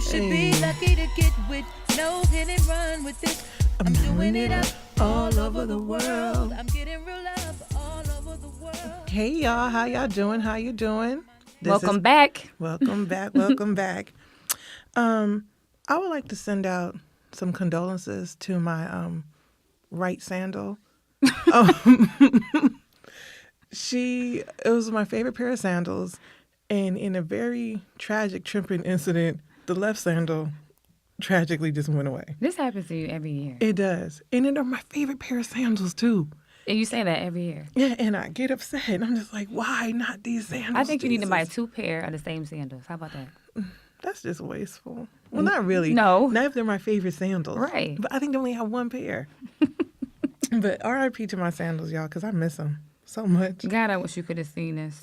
You should be lucky to get with no hit and run with it. I'm doing it up all over the world. I'm getting real love all over the world. Hey y'all, how y'all doing? How you doing? Welcome back. Welcome back. Welcome back. I would like to send out some condolences to my right sandal. It was my favorite pair of sandals, and in a very tragic tripping incident, the left sandal tragically just went away. This happens to you every year. It does. And they're my favorite pair of sandals, too. And you say that every year. Yeah, and I get upset. And I'm just like, why not these sandals? I think you need to buy 2 pair of the same sandals. How about that? That's just wasteful. Well, not really. No. Not if they're my favorite sandals. Right. But I think they only have 1 pair. But RIP to my sandals, y'all, because I miss them so much. God, I wish you could have seen this.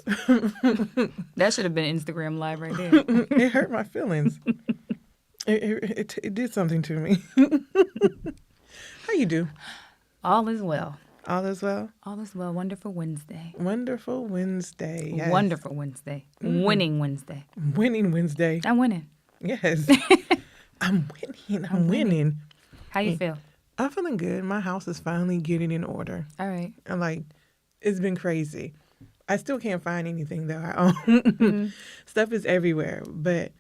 That should have been Instagram Live right there. It hurt my feelings. It did something to me. How you do? All is well. All is well? All is well. Wonderful Wednesday. Wonderful Wednesday. Yes. Wonderful Wednesday. Winning Wednesday. Winning Wednesday. I'm winning. Yes. I'm winning. How you feel? I'm feeling good. My house is finally getting in order. All right. I'm like, it's been crazy. I still can't find anything that I own. Mm-hmm. Stuff is everywhere, but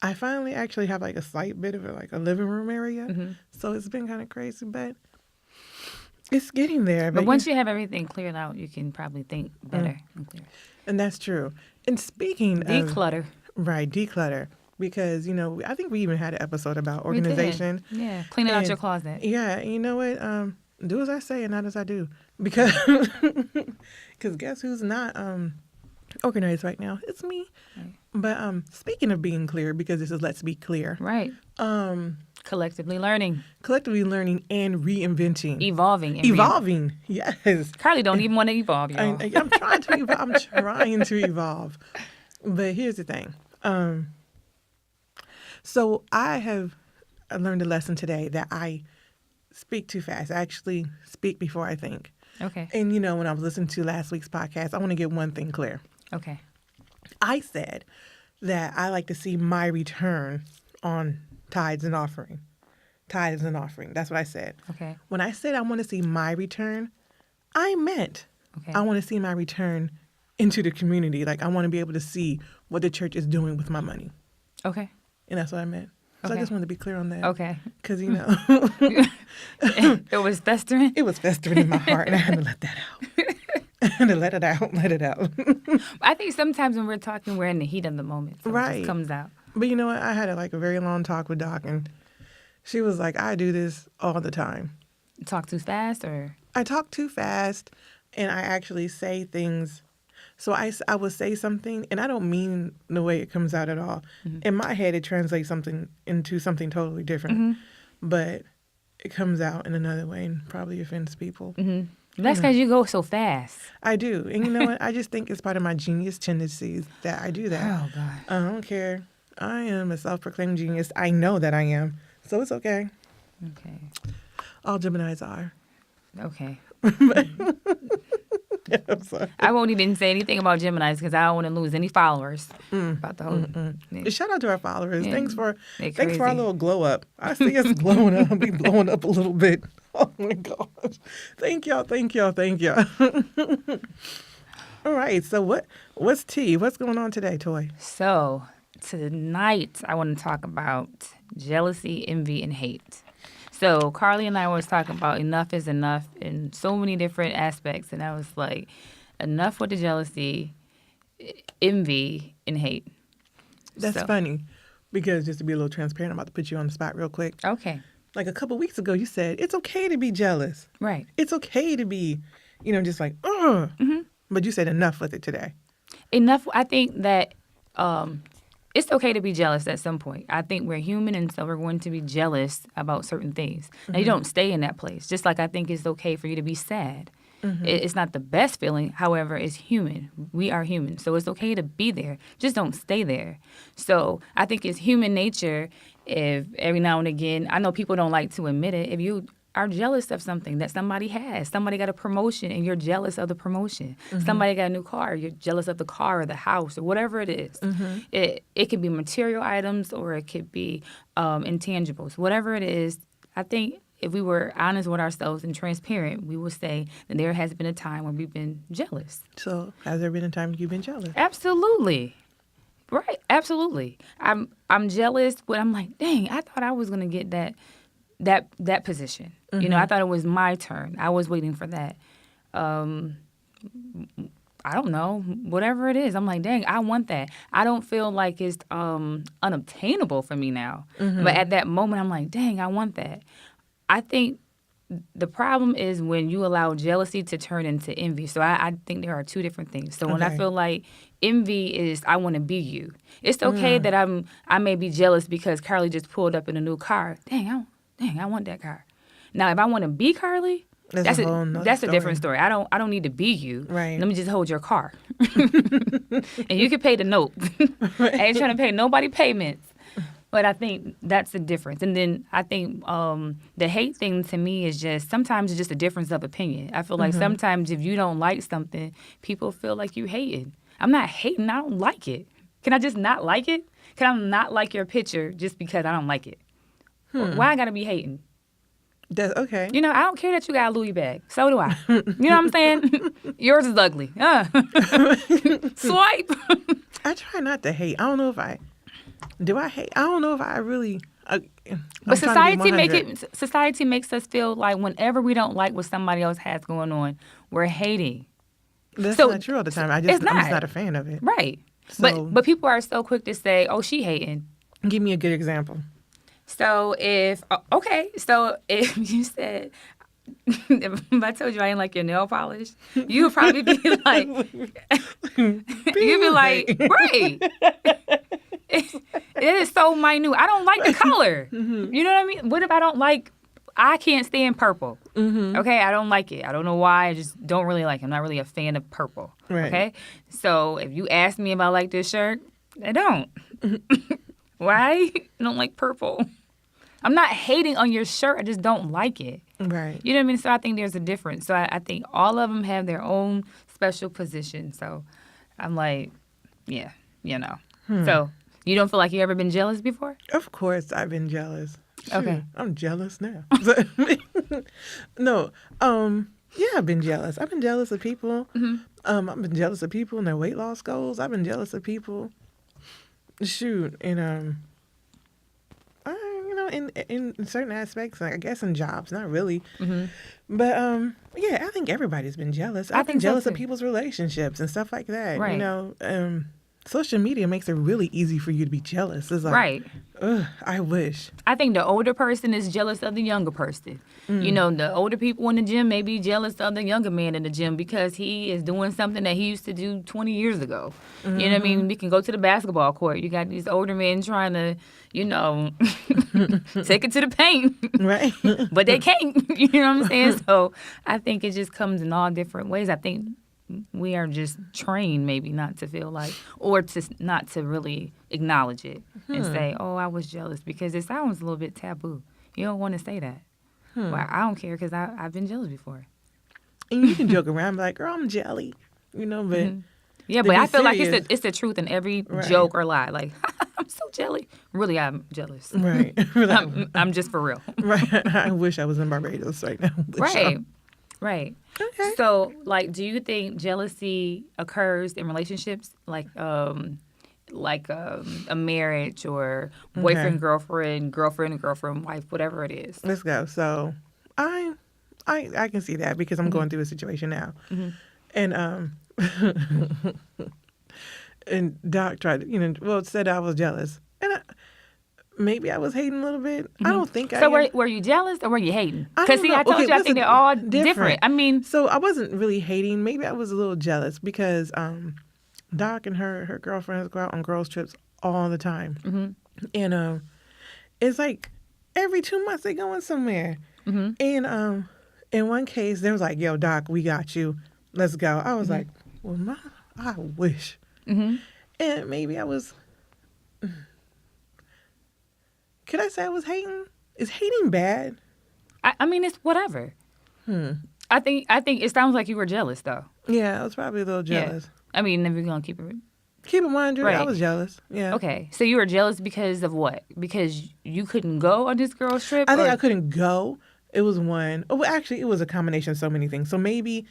I finally actually have like a slight bit of a living room area. Mm-hmm. So it's been kind of crazy, but it's getting there. But once you have everything cleared out, you can probably think better and clear. And that's true. And speaking declutter. Declutter. Because, I think we even had an episode about organization. Yeah, cleaning out your closet. Yeah, you know what? Do as I say and not as I do. Because guess who's not organized right now? It's me. Right. But speaking of being clear, because this is Let's Be Clear. Right. Collectively learning. Collectively learning and reinventing. Evolving. Yes. Carly don't even want to evolve, y'all. I'm trying to evolve. I'm trying to evolve. But here's the thing. So I have learned a lesson today that I speak too fast. I actually speak before I think. Okay. And, when I was listening to last week's podcast, I want to get one thing clear. Okay. I said that I like to see my return on tithes and offering. Tithes and offering. That's what I said. Okay. When I said I want to see my return, I meant I want to see my return into the community. Like, I want to be able to see what the church is doing with my money. Okay. And that's what I meant. So I just wanted to be clear on that. Okay. Because, It was festering? It was festering in my heart, and I had to let that out. I had to let it out. I think sometimes when we're talking, we're in the heat of the moment. So it just comes out. But you know what? I had a very long talk with Doc, and she was like, I do this all the time. Talk too fast, or? I talk too fast, and I actually say things. So I will say something, and I don't mean the way it comes out at all. Mm-hmm. In my head, it translates something into something totally different. Mm-hmm. But it comes out in another way and probably offends people. Mm-hmm. That's because you go so fast. I do. And you know what? I just think it's part of my genius tendencies that I do that. Oh, God. I don't care. I am a self-proclaimed genius. I know that I am. So it's okay. Okay. All Geminis are. Okay. I'm sorry. I won't even say anything about Geminis because I don't want to lose any followers about the whole. Yeah. Shout out to our followers. Yeah. Thanks for our little glow up. I see us glowing up. We blowing up a little bit. Oh my gosh. Thank y'all. All right. So what's tea? What's going on today, Toy? So tonight I want to talk about jealousy, envy, and hate. So Carly and I was talking about enough is enough in so many different aspects. And I was like, enough with the jealousy, envy, and hate. That's funny because just to be a little transparent, I'm about to put you on the spot real quick. Okay. Like a couple weeks ago, you said, it's okay to be jealous. Right. It's okay to be, just like, ugh. Mm-hmm. But you said enough with it today. Enough. I think that it's okay to be jealous at some point. I think we're human, and so we're going to be jealous about certain things. Now, you don't stay in that place. Just like I think it's okay for you to be sad. Mm-hmm. It's not the best feeling. However, it's human. We are human. So it's okay to be there. Just don't stay there. So I think it's human nature if every now and again, I know people don't like to admit it, if you are jealous of something that somebody has. Somebody got a promotion and you're jealous of the promotion. Somebody got a new car, you're jealous of the car or the house or whatever it is. It could be material items or it could be intangibles. Whatever it is, I think if we were honest with ourselves and transparent, we would say that there has been a time when we've been jealous. So, has there been a time you've been jealous? Absolutely. Right. Absolutely. I'm jealous, but I'm like, dang, I thought I was gonna get that position. You know, I thought it was my turn. I was waiting for that. I don't know, whatever it is. I'm like, dang, I want that. I don't feel like it's unobtainable for me now. But at that moment, I'm like, dang, I want that. I think the problem is when you allow jealousy to turn into envy. So I think there are two different things. So when I feel like envy is I want to be you. It's okay that I may be jealous because Carly just pulled up in a new car. Dang, I want that car. Now, if I want to be Carly, that's a different story. I don't need to be you. Right. Let me just hold your car. And you can pay the note. I ain't trying to pay nobody payments. But I think that's the difference. And then I think the hate thing to me is just sometimes it's just a difference of opinion. I feel like sometimes if you don't like something, people feel like you hating. I'm not hating. I don't like it. Can I just not like it? Can I not like your picture just because I don't like it? Why I got to be hating? That's okay. You know, I don't care that you got a Louis bag. So do I. You know what I'm saying? Yours is ugly. Swipe. I try not to hate. I don't know if I... Do I hate? I don't know if I really... But society makes us feel like whenever we don't like what somebody else has going on, we're hating. That's not true all the time. I'm just not a fan of it. Right. So, but people are so quick to say, oh, she hating. Give me a good example. So if you said, if I told you I ain't like your nail polish, you would probably be like, you'd be like, right. It is so minute. I don't like the color. You know what I mean? What if I don't like, I can't stand purple. Okay, I don't like it. I don't know why. I just don't really like it. I'm not really a fan of purple. Right. Okay? So if you ask me if I like this shirt, I don't. Why? I don't like purple. I'm not hating on your shirt. I just don't like it. Right. You know what I mean? So I think there's a difference. So I think all of them have their own special position. So I'm like, yeah, you know. So you don't feel like you ever been jealous before? Of course I've been jealous. Shoot, Okay. I'm jealous now. No. Yeah, I've been jealous. I've been jealous of people. I've been jealous of people and their weight loss goals. I've been jealous of people. Shoot, and you know, in certain aspects, like I guess in jobs, not really. But yeah, I think everybody's been jealous. I've been jealous of people's relationships and stuff like that. Right. You know, social media makes it really easy for you to be jealous. It's like, Right. Ugh, I wish. I think the older person is jealous of the younger person. You know, the older people in the gym may be jealous of the younger man in the gym because he is doing something that he used to do 20 years ago. You know what I mean? We can go to the basketball court. You got these older men trying to, you know, take it to the paint. Right. But they can't. You know what I'm saying? So I think it just comes in all different ways. I think we are just trained maybe not to feel like, or to not to really acknowledge it and say, oh, I was jealous, because it sounds a little bit taboo. You don't want to say that. Well, I don't care because I've been jealous before. And you can joke around, be like, girl, I'm jelly. You know, but... Yeah, to but be I feel serious, like it's the truth in every Right. joke or lie. Like, I'm so jelly. Really, I'm jealous. Right. I'm just for real. Right. I wish I was in Barbados right now. Right. Right. Okay. So, like, do you think jealousy occurs in relationships, like a marriage or boyfriend, girlfriend, girlfriend, wife, whatever it is? Let's go. So, I can see that because I'm going through a situation now, and and Doc tried to, said I was jealous, and maybe I was hating a little bit. I don't think So were you jealous or were you hating? I Because don't see, know. I told Okay, you I think listen, they're all different. I mean, So I wasn't really hating. Maybe I was a little jealous because Doc and her girlfriends go out on girls' trips all the time. And it's like every 2 months they going somewhere. And in one case, they was like, yo, Doc, we got you. Let's go. I was like, well, I wish. And maybe I was... Could I say I was hating? Is hating bad? I mean, it's whatever. I think it sounds like you were jealous, though. Yeah, I was probably a little jealous. Yeah. I mean, if you're going to keep it... Keep in mind, Right. I was jealous. Yeah. Okay. So you were jealous because of what? Because you couldn't go on this girl's trip? I think I couldn't go. It was one. Oh, well, actually, it was a combination of so many things. So maybe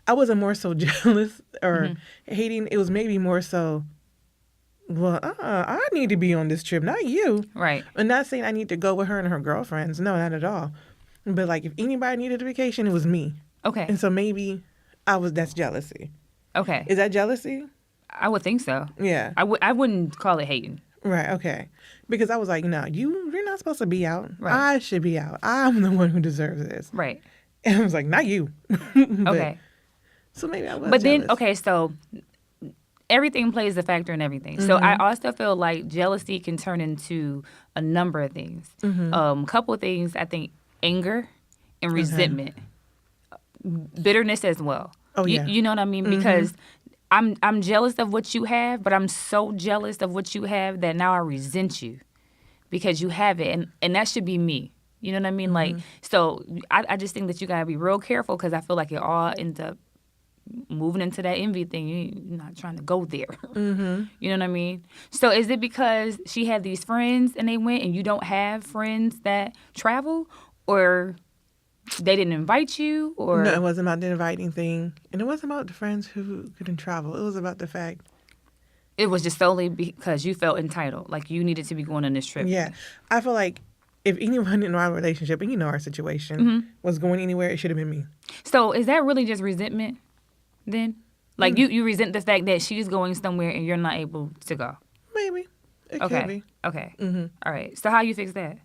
I wasn't more so jealous or hating. It was maybe more so, well, I need to be on this trip, not you. Right. I'm not saying I need to go with her and her girlfriends. No, not at all. But like, if anybody needed a vacation, it was me. Okay. And so maybe that's jealousy. Okay. Is that jealousy? I would think so. Yeah. I wouldn't call it hating. Right, okay. Because I was like, no, you're not supposed to be out. Right. I should be out. I'm the one who deserves this. Right. And I was like, not you. Okay. So maybe I was But jealous. then, okay, so everything plays a factor in everything. So I also feel like jealousy can turn into a number of things. A couple of things, I think, anger and resentment. Bitterness as well. Oh, yeah. You know what I mean? Because I'm jealous of what you have, but I'm so jealous of what you have that now I resent you because you have it. And that should be me. You know what I mean? Like, so I just think that you got to be real careful because I feel like it all ends up moving into that envy thing. You're not trying to go there. You know what I mean? So is it because she had these friends and they went and you don't have friends that travel, or they didn't invite you, or? No, it wasn't about the inviting thing. And it wasn't about the friends who couldn't travel. It was about the fact. It was just solely because you felt entitled, like you needed to be going on this trip. Yeah. I feel like if anyone in our relationship, and you know our situation, was going anywhere, it should have been me. So is that really just resentment then? Like you resent the fact that she's going somewhere and you're not able to go? Maybe. It could be. Okay. All right. So how you fix that?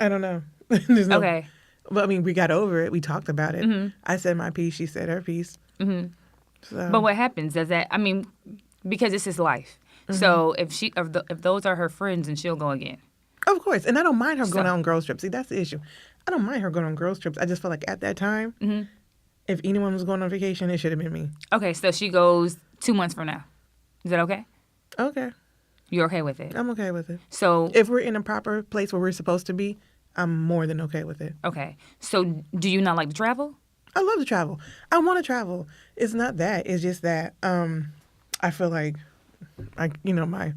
I don't know. There's no, Okay. But I mean, we got over it. We talked about it. I said my piece. She said her piece. So. But what happens is that, I mean, because this is life. So if those are her friends, and she'll go again. Of course. And I don't mind her going on girls' trips. See, that's the issue. I don't mind her going on girls' trips. I just feel like at that time, if anyone was going on vacation, it should have been me. Okay, so she goes 2 months from now. Is that okay? Okay. You're okay with it? I'm okay with it. So If we're in a proper place where we're supposed to be, I'm more than okay with it. okay. So do you not like to travel? I love to travel. I want to travel. It's not that. It's just that I feel like, my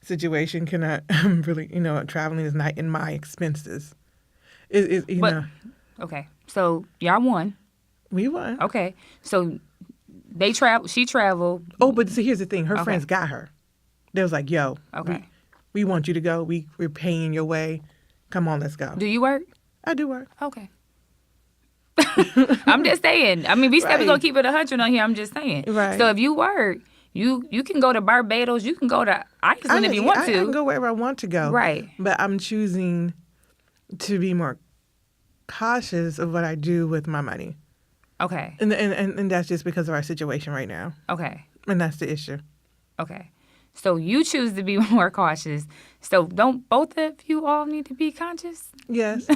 situation cannot really, traveling is not in my expenses. You know. Okay. So y'all won. We won. Okay. So she traveled. Oh, but see, here's the thing. Her Okay. friends got her. They was like, yo, Okay. we want you to go. We're paying your way. Come on, let's go. Do you work? I do work. Okay. I'm just saying. I mean, we said we're Right. going to keep it 100 on here. I'm just saying. Right. So if you work, you can go to Barbados. You can go to Iceland if you want I to. can go wherever I want to go. Right. But I'm choosing to be more cautious of what I do with my money. Okay. And that's just because of our situation right now. Okay. And that's the issue. Okay. So you choose to be more cautious. So don't both of you all need to be conscious? Yes.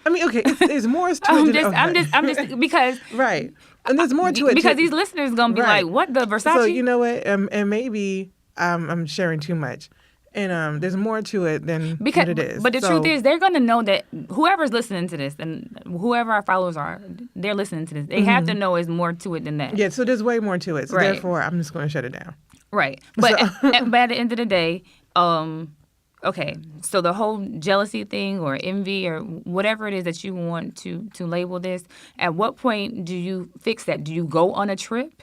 I mean, okay, there's more to it. I'm than- I'm just because Right. And there's more to it. because too. these listeners gonna be Right. like, what the Versace? So you know what? And maybe I'm sharing too much. And there's more to it than what it is. But the So- truth is, they're gonna know that whoever's listening to this and whoever our followers are, they're listening to this. They have to know there's more to it than that. Yeah, so there's way more to it. So Right. therefore, I'm just going to shut it down. Right. But but at the end of the day, okay, so the whole jealousy thing or envy or whatever it is that you want to label this, at what point do you fix that? Do you go on a trip?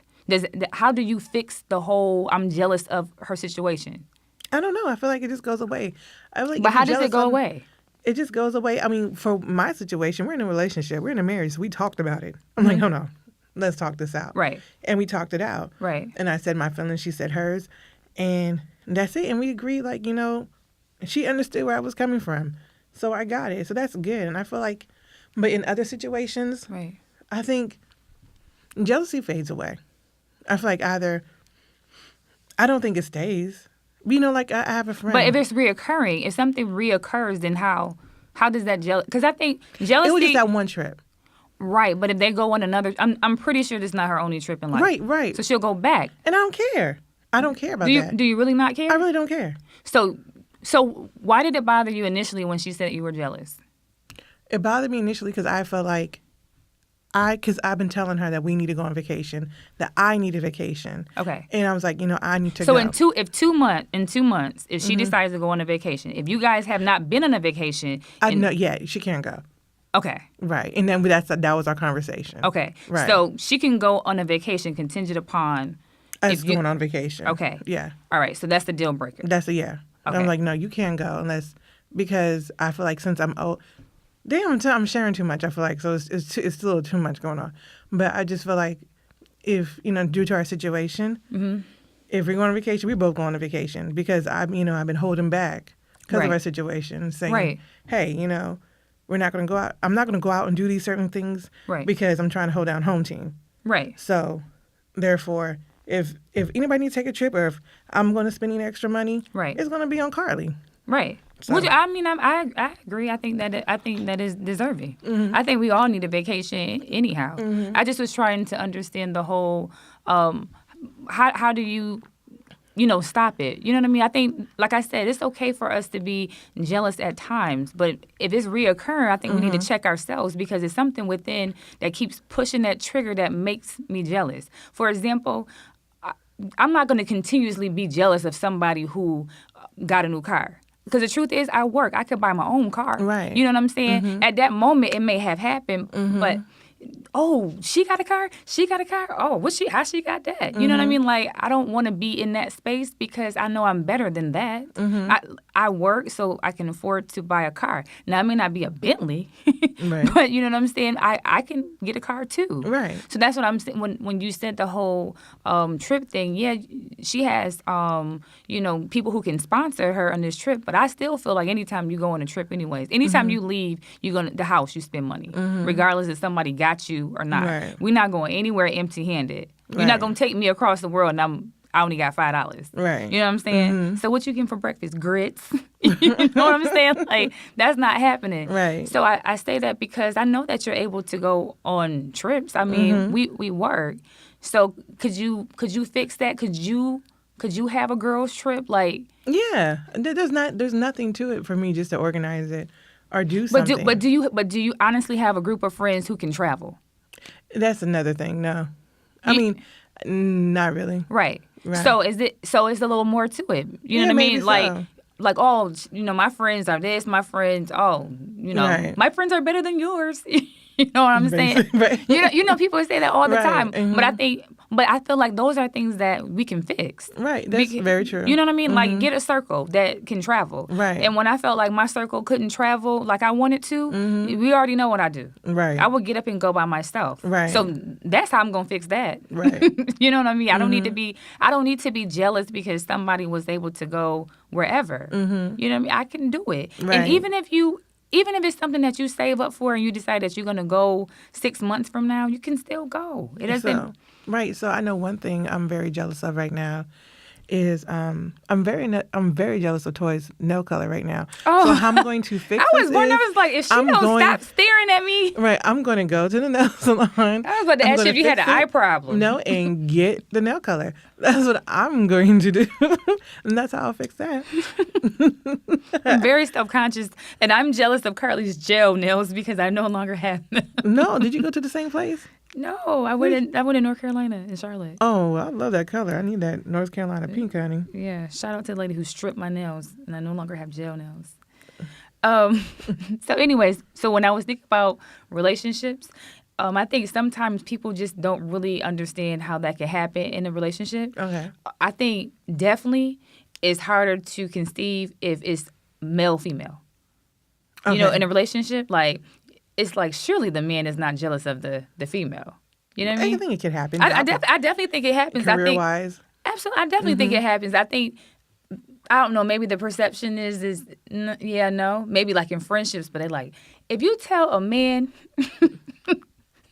How do you fix the whole I'm jealous of her situation? I don't know. I feel like it just goes away. I feel like But if how you're does it jealous go of- away? It just goes away. I mean, for my situation, we're in a relationship. We're in a marriage. So we talked about it. I'm like, hold on. Let's talk this out. Right. And we talked it out. Right. And I said my feelings. She said hers. And that's it. And we agreed, like, she understood where I was coming from. So I got it. So that's good. And I feel like, but in other situations, Right. I think jealousy fades away. I feel like I don't think it stays. Like I have a friend. But if it's reoccurring, if something reoccurs, then how does that jealous? Because I think jealousy. it was just that one trip. Right, but if they go on another, I'm pretty sure this is not her only trip in life. Right. So she'll go back. And I don't care. I don't care about that. Do you really not care? I really don't care. So why did it bother you initially when she said you were jealous? It bothered me initially because I felt like because I've been telling her that we need to go on vacation, that I need a vacation. Okay. And I was like, I need to So go. in 2 months, if she decides to go on a vacation, if you guys have not been on a vacation, No, yeah, she can't go. Okay. Right. And then that was our conversation. Okay. Right. So she can go on a vacation contingent upon us going on vacation. Okay. Yeah. All right. So that's the deal breaker. That's a yeah. Okay. I'm like, no, you can't go because I feel like since I'm old. Damn, I'm sharing too much. I feel like so it's a little too much going on, but I just feel like if due to our situation, if we're going on vacation, we both go on a vacation because I've been holding back because of our situation, saying, hey, we're not going to go out. I'm not going to go out and do these certain things because I'm trying to hold down home team. Right. So, therefore, if anybody needs to take a trip or if I'm going to spend any extra money, it's going to be on Carly. Right. So. Which I agree. I think that is deserving. Mm-hmm. I think we all need a vacation anyhow. Mm-hmm. I just was trying to understand the whole how do you stop it? You know what I mean? I think, like I said, it's okay for us to be jealous at times, but if it's reoccurring, I think we need to check ourselves because it's something within that keeps pushing that trigger that makes me jealous. For example, I'm not going to continuously be jealous of somebody who got a new car. Because the truth is, I work. I could buy my own car. Right. You know what I'm saying? Mm-hmm. At that moment, it may have happened, but she got a car? She got a car? Oh, how she got that? You know what I mean? Like, I don't want to be in that space because I know I'm better than that. Mm-hmm. I work so I can afford to buy a car. Now, it may not be a Bentley, but you know what I'm saying? I can get a car too. Right. So that's what I'm saying. When you said the whole trip thing, yeah, she has, people who can sponsor her on this trip, but I still feel like anytime you go on a trip anyways, anytime you leave, the house, you spend money, regardless if somebody got you or not. Right. We're not going anywhere empty-handed. You're not going to take me across the world and I only got $5. Right. You know what I'm saying? So what you getting for breakfast? Grits. You know what I'm saying? Like, that's not happening. Right. So I say that because I know that you're able to go on trips. I mean, we work. So could you fix that? Could you have a girls trip? Like, yeah. There's nothing to it for me just to organize it. Or do something. But do you honestly have a group of friends who can travel? That's another thing. No, I mean, not really. Right. So it's a little more to it. You know what I mean? So. Like my friends are this. My friends, my friends are better than yours. You know what I'm saying? Right. People say that all the time. Mm-hmm. But I feel like those are things that we can fix. Right. That's very true. You know what I mean? Mm-hmm. Like, get a circle that can travel. Right. And when I felt like my circle couldn't travel like I wanted to, we already know what I do. Right. I would get up and go by myself. Right. So that's how I'm gonna fix that. Right. You know what I mean? I don't need to be jealous because somebody was able to go wherever. Mm-hmm. You know what I mean? I can do it. Right. And even if it's something that you save up for and you decide that you're going to go 6 months from now, you can still go. It doesn't... Right. So I know one thing I'm very jealous of right now is I'm very jealous of Toy's nail color right now. Oh. So how I'm going to fix I was like, if she stop staring at me. Right. I'm going to go to the nail salon. I was about to ask you if you had an eye problem. No, and get the nail color. That's what I'm going to do. And that's how I'll fix that. I'm very self-conscious, and I'm jealous of Carly's gel nails because I no longer have them. No. Did you go to the same place? No, I went in North Carolina, in Charlotte. Oh, I love that color. I need that North Carolina pink, honey. Yeah, shout out to the lady who stripped my nails, and I no longer have gel nails. So anyways, when I was thinking about relationships, I think sometimes people just don't really understand how that can happen in a relationship. Okay. I think definitely it's harder to conceive if it's male-female. Okay. In a relationship, like... It's like, surely the man is not jealous of the female. You know what I mean? I think it could happen. I definitely think it happens. Career-wise? Absolutely. I definitely think it happens. I think, I don't know, maybe the perception is no. Maybe like in friendships, but they're like, if you tell a man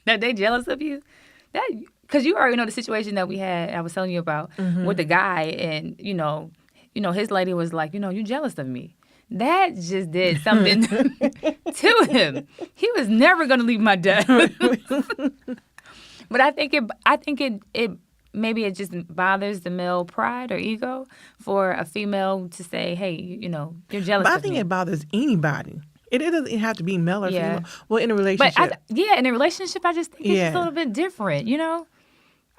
that they jealous of you, because you already know the situation that we had, I was telling you about, with the guy, and, his lady was like, you jealous of me. That just did something to him. He was never going to leave my desk. But I think it maybe it just bothers the male pride or ego for a female to say, hey, you're jealous of me. But I think it bothers anybody. It doesn't have to be male or Yeah. female. Well, in a But relationship. in a relationship, I just think it's just a Yeah. little bit different, you know?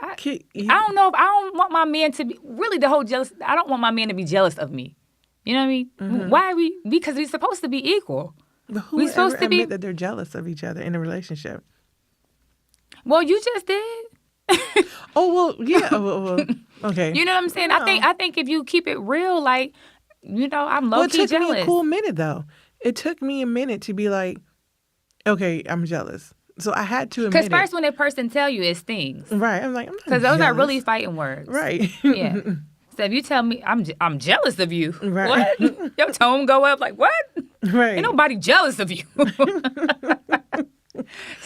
I You- don't know if I don't want my man to be really the whole jealous. I don't want my man to be jealous of me. You know what I mean? Mm-hmm. Why are we? Because we're supposed to be equal. But who we would supposed ever to be- admit that they're jealous of each other in a relationship? Well, you just did. Oh, well, yeah. Well, okay. You know what I'm saying? I think if you keep it real, like, you know, I'm low Well, it key took jealous. me a cool minute, though. It took me a minute to be like, okay, I'm jealous. So I had to admit Because it. first, when that person tell you, it stings. Right. I'm like, I'm not Because those are jealous. really fighting words. Right. Yeah. So if you tell me I'm jealous of you, Right. what? Your tone go up like what? Right. Ain't nobody jealous of you.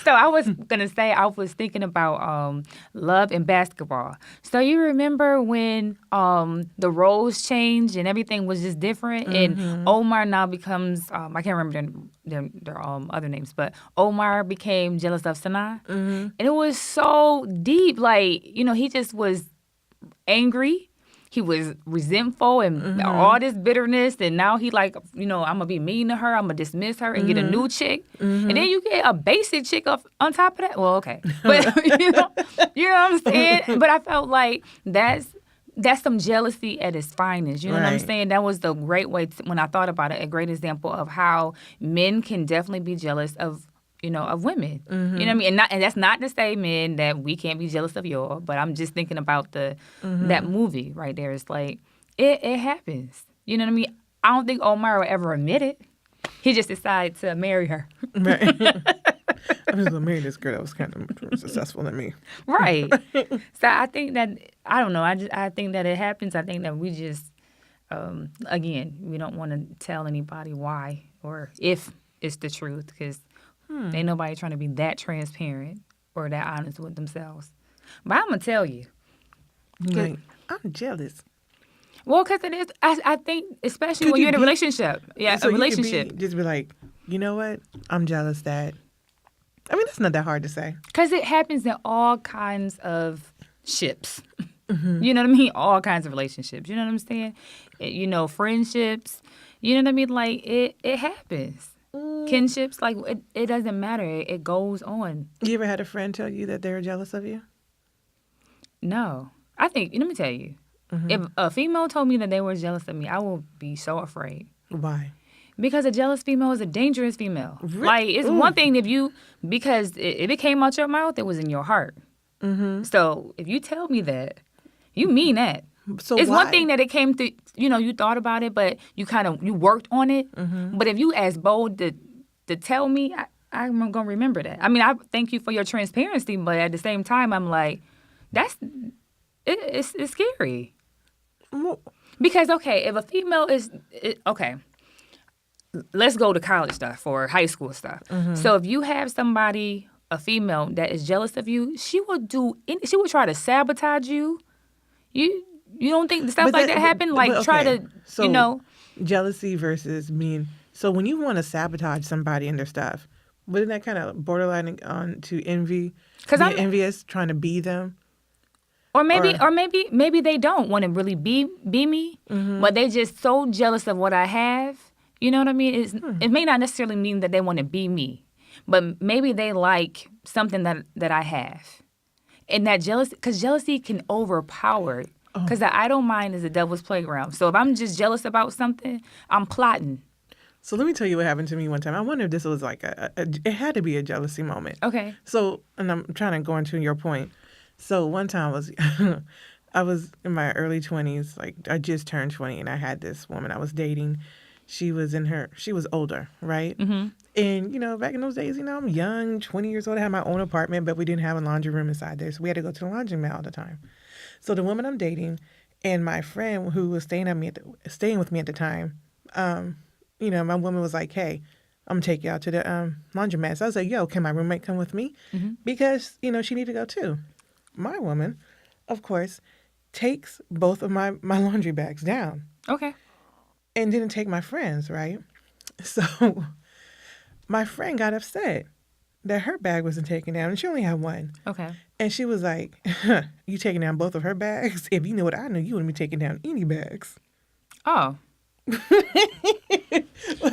So I was gonna say I was thinking about love and basketball. So you remember when the roles changed and everything was just different, and Omar now becomes I can't remember their other names, but Omar became jealous of Sanaa, and it was so deep. Like, you know, he just was angry. He was resentful and all this bitterness, and now he like, you know, I'm gonna be mean to her, I'm gonna dismiss her and get a new chick, and then you get a basic chick on top of that. Well, okay, but you know what I'm saying. But I felt like that's some jealousy at its finest. You know what I'm Right. saying? That was the great way when I thought about it, a great example of how men can definitely be jealous of, you know, of women. You know what I mean? And that's not to say, men, that we can't be jealous of y'all, but I'm just thinking about that movie right there. It's like, it happens. You know what I mean? I don't think Omar will ever admit it. He just decided to marry her. Right. I'm just gonna marry this girl that was kind of more successful than me. Right. So I think that, I don't know, I think that it happens. I think that we just, again, we don't want to tell anybody why or if it's the truth, because ain't nobody trying to be that transparent or that honest with themselves. But I'm going to tell you. Like, I'm jealous. Well, because it is, I think, especially Could when you you're in a be- relationship. Yeah, So a you could relationship. just be like, you know what? I'm jealous that. I mean, that's not that hard to say. Because it happens in all kinds of ships. You know what I mean? All kinds of relationships. You know what I'm saying? You know, friendships. You know what I mean? Like, it happens. Kinships, like, it doesn't matter. It goes on. You ever had a friend tell you that they're jealous of you? No. I think, let me tell you, if a female told me that they were jealous of me, I would be so afraid. Why? Because a jealous female is a dangerous female. Re- Like, it's one thing if you, because if it came out your mouth, it was in your heart. So if you tell me that, you mean that. So It's why? one thing that it came to, you know, you thought about it, but you worked on it. But if you as bold to tell me, I'm going to remember that. I mean, I thank you for your transparency, but at the same time, I'm like, it's scary. Well, Because, okay, if a female is, okay, let's go to college stuff or high school stuff. So if you have somebody, a female, that is jealous of you, she will try to sabotage you. You don't think stuff but like that happen? Like, but try okay. to, So, you know. jealousy versus mean. So when you want to sabotage somebody and their stuff, wouldn't that kind of borderline on to envy? 'Cause being I'm- envious, trying to be them. Or maybe they don't want to really be me, but they just so jealous of what I have. You know what I mean? It may not necessarily mean that they want to be me, but maybe they like something that I have. And that jealousy, because jealousy can overpower. Because the idle mind is the devil's playground. So if I'm just jealous about something, I'm plotting. So let me tell you what happened to me one time. I wonder if this was like it had to be a jealousy moment. Okay. So, and I'm trying to go into your point. So one time I was in my early 20s, like I just turned 20, and I had this woman I was dating. She was older, right? Mm-hmm. And, you know, back in those days, you know, I'm young, 20 years old. I had my own apartment, but we didn't have a laundry room inside there. So we had to go to the laundromat all the time. So the woman I'm dating and my friend who was staying with me at the time, you know, my woman was like, hey, I'm going to take you out to the laundromat. So I was like, yo, can my roommate come with me? Mm-hmm. Because, you know, she needed to go too. My woman, of course, takes both of my laundry bags down. Okay. And didn't take my friend's, right? So my friend got upset that her bag wasn't taken down, and she only had one. Okay. And she was like, you taking down both of her bags? If you knew what I knew, you wouldn't be taking down any bags. Oh.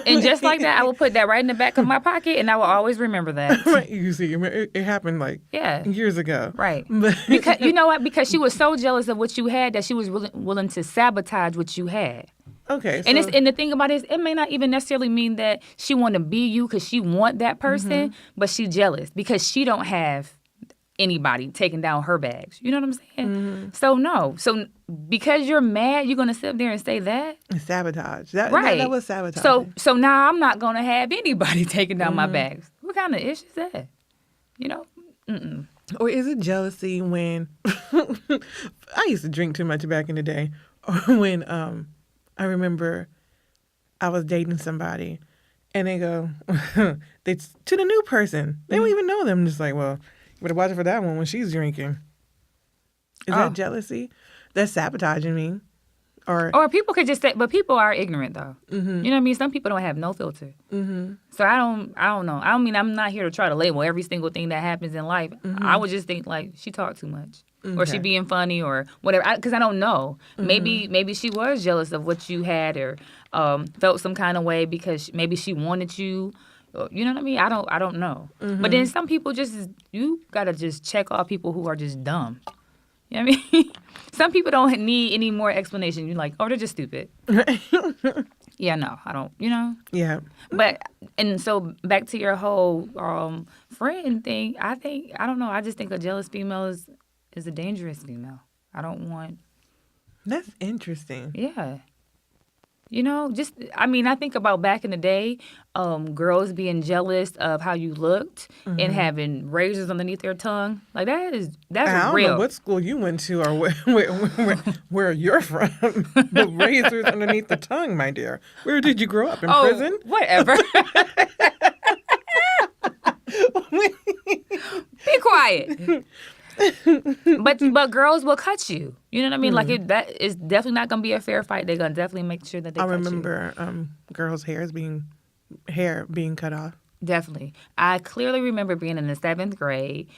And just like that, I will put that right in the back of my pocket, and I will always remember that. Right, you see, it happened like Yeah. years ago. Right. But Because you know what? Because she was so jealous of what you had that she was willing to sabotage what you had. okay, so And the thing about it is, it may not even necessarily mean that she want to be you because she want that person, but she jealous because she don't have anybody taking down her bags. You know what I'm saying? So no. So because you're mad, you're gonna sit up there and say that? sabotage. Right. That was sabotage. So now I'm not gonna have anybody taking down my bags. What kind of issue is that? You know? Mm-mm. Or is it jealousy when I used to drink too much back in the day, or when I remember I was dating somebody, and they go they to the new person. They don't even know them. I'm just like, well, you better watch for that one when she's drinking. Is that jealousy? That's sabotaging me. Or people could just say, but people are ignorant though. You know what I mean? Some people don't have no filter. So I don't know. I don't mean I'm not here to try to label every single thing that happens in life. I would just think like she talked too much, or she being funny, or whatever. Because I don't know. Maybe she was jealous of what you had, or felt some kind of way because maybe she wanted you. You know what I mean? I don't know. But then some people you gotta just check off people who are just dumb. You know what I mean? Some people don't need any more explanation. You're like, oh, they're just stupid. Yeah, no, I don't, you know? Yeah. But, and so back to your whole friend thing, I don't know, I just think a jealous female is a dangerous female. I don't want. That's interesting. Yeah. You know, I think about back in the day, girls being jealous of how you looked and having razors underneath their tongue. Like, that's I don't real. know what school you went to or where you're from. The razors underneath the tongue, my dear. Where did you grow up? In prison? Whatever. Be quiet. But girls will cut you. You know what I mean? Like that is definitely not gonna be a fair fight. They're gonna definitely make sure that they. I remember girls' hair being cut off. Definitely, I clearly remember being in the 7th grade.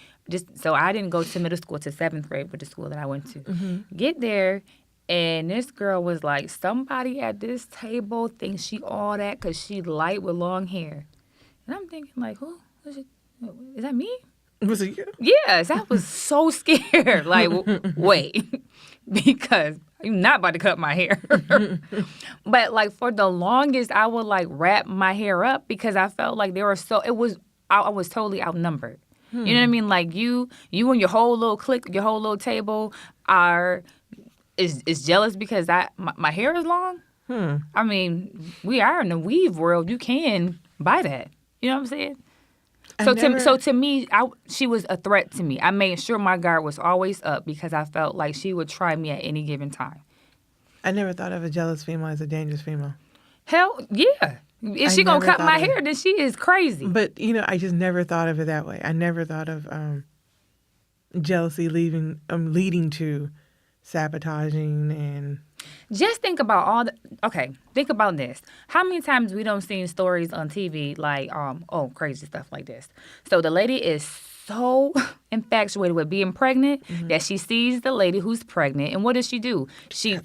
So I didn't go to middle school to 7th grade with the school that I went to. Get there, and this girl was like, somebody at this table thinks she all that because she light with long hair, and I'm thinking like, who? Is that me? Was it you? Yes, I was so scared. Like, wait, because I'm not about to cut my hair. But like for the longest, I would like wrap my hair up because I felt like I was totally outnumbered. You know what I mean? Like you and your whole little clique, your whole little table is jealous because my hair is long. I mean, we are in the weave world. You can buy that. You know what I'm saying? So to me, she was a threat to me. I made sure my guard was always up because I felt like she would try me at any given time. I never thought of a jealous female as a dangerous female. Hell, yeah. If she gonna cut my hair, then she is crazy. But, you know, I just never thought of it that way. I never thought of jealousy leading to sabotaging and... Just think about think about this. How many times we don't see stories on TV like, crazy stuff like this. So the lady is so infatuated with being pregnant that she sees the lady who's pregnant, and what does she do? She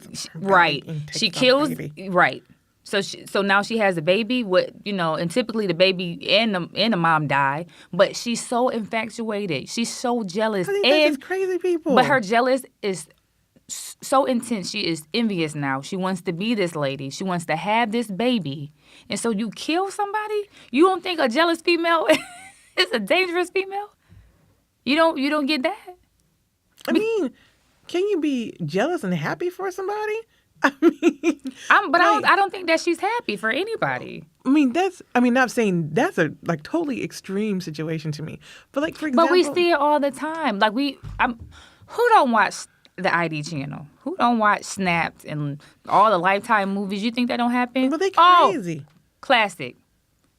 kills, right. So now she has a baby with, and typically the baby and the mom die, but she's so infatuated. She's so jealous. I think that's just crazy people. But her jealous is so intense. She is envious now. She wants to be this lady. She wants to have this baby. And so you kill somebody? You don't think a jealous female is a dangerous female? You don't get that? I mean, can you be jealous and happy for somebody? I mean, I don't think that she's happy for anybody. Not saying that's a like totally extreme situation to me. But like for example, but we see it all the time. Like who don't watch the ID channel? Who don't watch Snapped and all the Lifetime movies? You think that don't happen? But they crazy. Classic.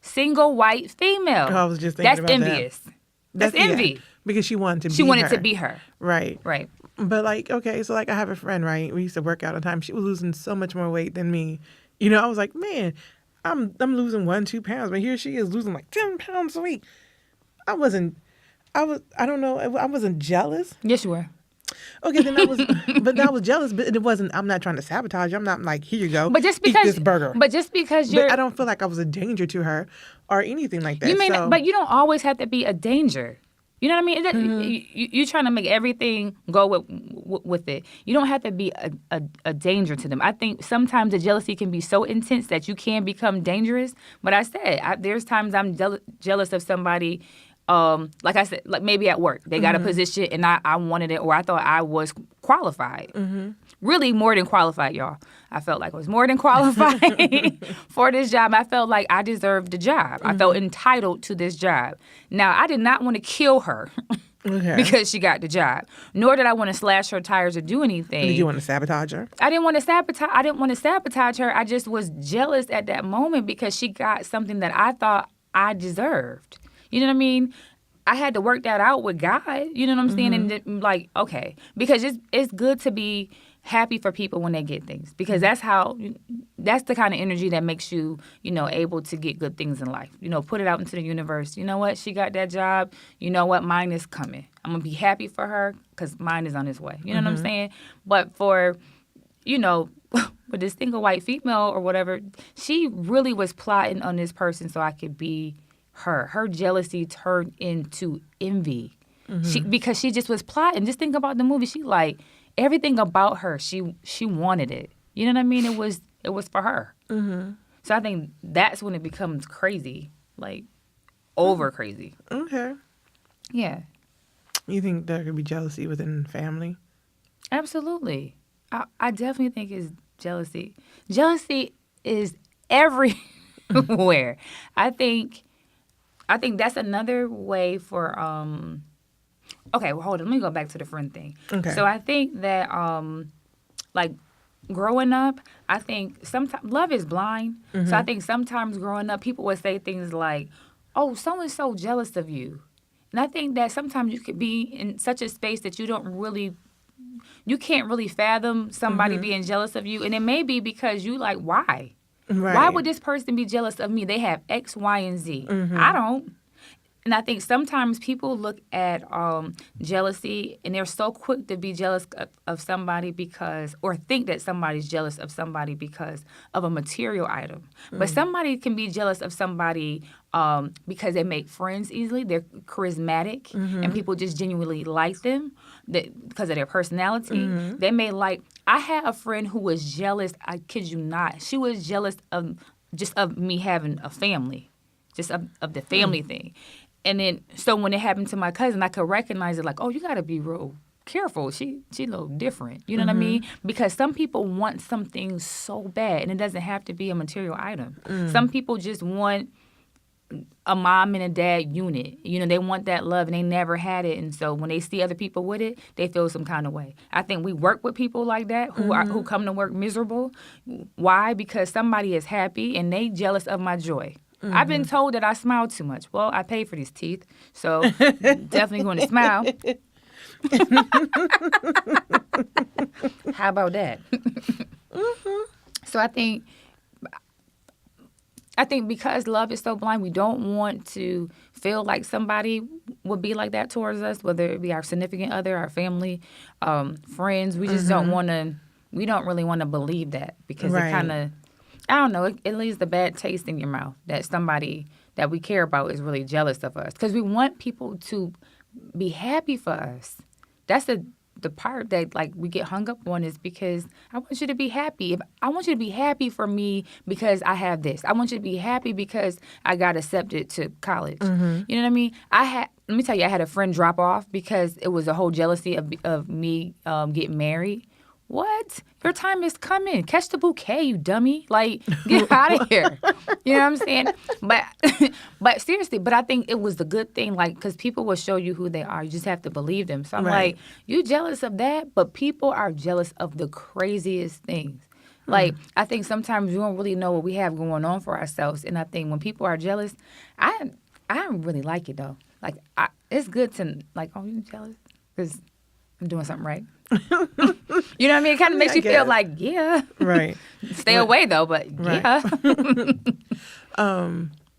Single white female. I was just thinking that's about envious. that. That's envy. Yeah, because she wanted to be her. She wanted to be her. Right. Right. But like, okay, so like I have a friend, right? We used to work out all the time. She was losing so much more weight than me. I was like, man, I'm losing 1-2 pounds, but here she is losing like 10 pounds a week. I don't know. I wasn't jealous. Yes, you were. Okay, then but I was jealous, but it wasn't, I'm not trying to sabotage. I'm not like, here you go, But just eat because this burger. But just because you're But I don't feel like I was a danger to her or anything like that. you may so. not, but you don't always have to be a danger. You know what I mean? You're trying to make everything go with it. You don't have to be a danger to them. I think sometimes the jealousy can be so intense that you can become dangerous. But I said, there's times I'm jealous of somebody, like I said, like maybe at work. They got a position and I wanted it, or I thought I was qualified. Really more than qualified, y'all. I felt like I was more than qualified for this job. I felt like I deserved the job. I felt entitled to this job. Now, I did not want to kill her because she got the job, nor did I want to slash her tires or do anything. Did you want to sabotage her? I didn't want to sabotage her. I just was jealous at that moment because she got something that I thought I deserved. You know what I mean? I had to work that out with God. You know what I'm saying? And then, like, okay, because it's good to be happy for people when they get things, because that's the kind of energy that makes you, able to get good things in life. Put it out into the universe. You know what? She got that job. You know what? Mine is coming. I'm going to be happy for her because mine is on its way. You know what I'm saying? But for, with this single white female or whatever, she really was plotting on this person so I could be her. Her jealousy turned into envy. Because she just was plotting. Just think about the movie. She everything about her, she wanted it. You know what I mean? It was for her. So I think that's when it becomes crazy, like over crazy. Okay. Yeah. You think there could be jealousy within family? Absolutely. I definitely think it's jealousy. Jealousy is everywhere. I think that's another way for okay, well, hold on. Let me go back to the friend thing. Okay. So I think that, like, growing up, I think sometimes love is blind. So I think sometimes growing up, people would say things like, "Oh, someone's so jealous of you," and I think that sometimes you could be in such a space that you can't really fathom somebody being jealous of you, and it may be because you like, why? Right. Why would this person be jealous of me? They have X, Y, and Z. I don't. And I think sometimes people look at jealousy and they're so quick to be jealous of somebody or think that somebody's jealous of somebody because of a material item. But somebody can be jealous of somebody because they make friends easily. They're charismatic and people just genuinely like them because of their personality. They may I had a friend who was jealous, I kid you not. She was jealous of me having a family, just of the family thing. And then, so when it happened to my cousin, I could recognize it like, oh, you got to be real careful. She a little different. You know what I mean? Because some people want something so bad, and it doesn't have to be a material item. Some people just want a mom and a dad unit. They want that love, and they never had it. And so when they see other people with it, they feel some kind of way. I think we work with people like that who come to work miserable. Why? Because somebody is happy, and they jealous of my joy. I've been told that I smile too much. Well, I pay for these teeth, so definitely going to smile. How about that? So I think because love is so blind, we don't want to feel like somebody would be like that towards us, whether it be our significant other, our family, friends. We just don't want to. We don't really want to believe that because it kind of. I don't know, it leaves the bad taste in your mouth that somebody that we care about is really jealous of us. Because we want people to be happy for us. That's the part that, like, we get hung up on is because I want you to be happy. I want you to be happy for me because I have this. I want you to be happy because I got accepted to college. You know what I mean? Let me tell you, I had a friend drop off because it was a whole jealousy of me getting married. What? Your time is coming. Catch the bouquet, you dummy. Like, get out of here. You know what I'm saying? But seriously, I think it was the good thing, like, because people will show you who they are. You just have to believe them. So I'm like, you jealous of that? But people are jealous of the craziest things. Like, I think sometimes we don't really know what we have going on for ourselves. And I think when people are jealous, I don't really like it, though. Like, it's good to, like, oh, you jealous? Because I'm doing something right. You know what I mean? It kind of makes you feel like, yeah. Right. Stay away, though, but yeah.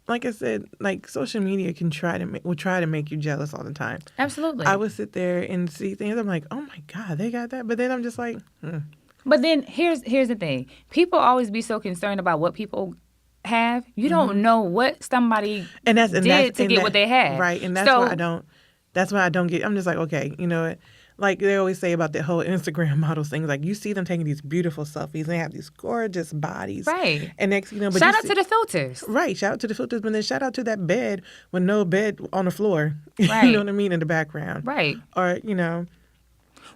like I said, like social media can will try to make you jealous all the time. Absolutely. I would sit there and see things. I'm like, oh my God, they got that. But then I'm just like, But then here's the thing. People always be so concerned about what people have. You don't know what somebody did to get what they have. Right. And that's why I don't get, I'm just like, okay, you know what? Like they always say about the whole Instagram models things, like you see them taking these beautiful selfies and they have these gorgeous bodies. Right. And next, but shout out to the filters. Right. Shout out to the filters, but then shout out to that bed with no bed on the floor. Right. You know what I mean? In the background. Right. Or,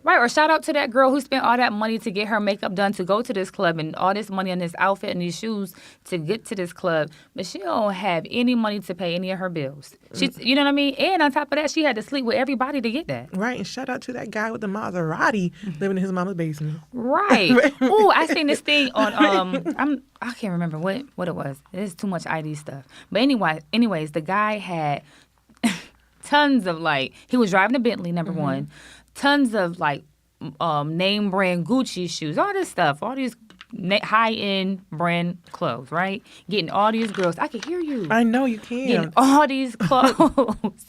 Right, or shout out to that girl who spent all that money to get her makeup done to go to this club and all this money on this outfit and these shoes to get to this club, but she don't have any money to pay any of her bills. You know what I mean? And on top of that, she had to sleep with everybody to get that. Right, and shout out to that guy with the Maserati living in his mama's basement. Right. Ooh, I seen this thing on I can't remember what it was. There's too much ID stuff. But anyways, the guy had tons of he was driving a Bentley, number one. Tons of name brand Gucci shoes, all this stuff, all these high end brand clothes, right? Getting all these girls. I can hear you. I know you can. Getting all these clothes,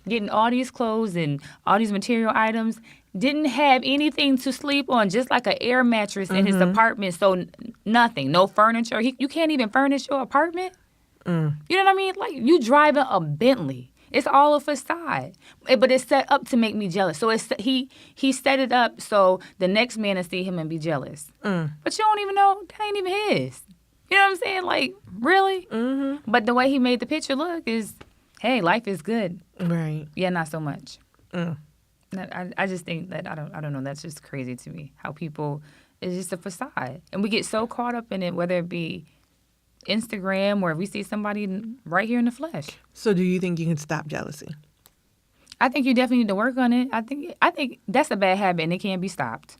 and all these material items. Didn't have anything to sleep on, just like an air mattress in his apartment. So nothing, no furniture. You can't even furnish your apartment. You know what I mean? Like you driving a Bentley. It's all a facade, but it's set up to make me jealous. So he set it up so the next man will see him and be jealous. But you don't even know that ain't even his. You know what I'm saying? Like really? Mm-hmm. But the way he made the picture look is, hey, life is good. Right? Yeah, not so much. I just think that I don't know. That's just crazy to me. How people it's just a facade, and we get so caught up in it, whether it be Instagram or if we see somebody right here in the flesh. So do you think you can stop jealousy? I think you definitely need to work on it. I think that's a bad habit and it can't be stopped.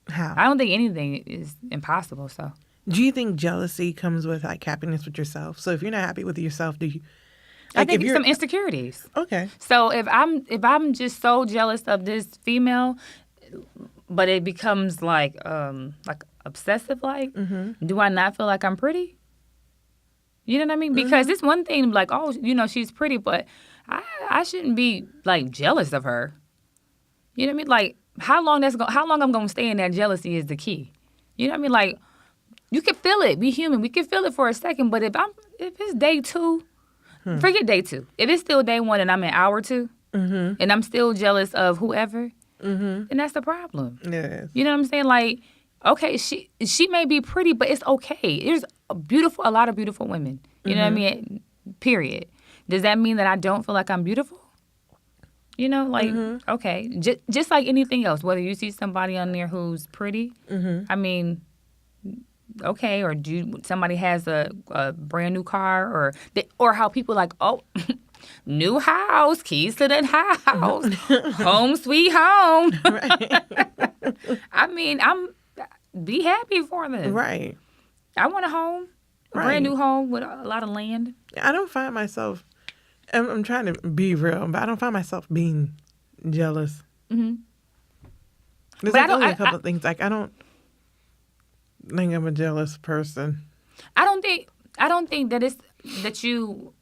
How? I don't think anything is impossible. So do you think jealousy comes with happiness with yourself? So if you're not happy with yourself, do you I think it's some insecurities. Okay. So if I'm just so jealous of this female, but it becomes like obsessive do I not feel like I'm pretty? You know what I mean? Because it's one thing she's pretty, but I shouldn't be jealous of her. You know what I mean? Like how long I'm gonna stay in that jealousy is the key. You know what I mean? You can feel it. We human. We can feel it for a second, but if it's day 2, forget day 2. If it's still day 1 and I'm in hour 2, and I'm still jealous of whoever, then that's the problem. Yes. You know what I'm saying? Okay, she may be pretty, but it's okay. There's a lot of beautiful women. You know what I mean? Period. Does that mean that I don't feel like I'm beautiful? You know, okay. Just like anything else, whether you see somebody on there who's pretty, I mean, okay, or somebody has a brand new car, or how people new house, keys to the house, home sweet home. Right. I mean, be happy for them. Right. I want a home, a brand new home with a lot of land. I don't find myself, I'm trying to be real, but I don't find myself being jealous. Mm-hmm. There's only a couple of things. I don't think I'm a jealous person. I don't think that it's that you.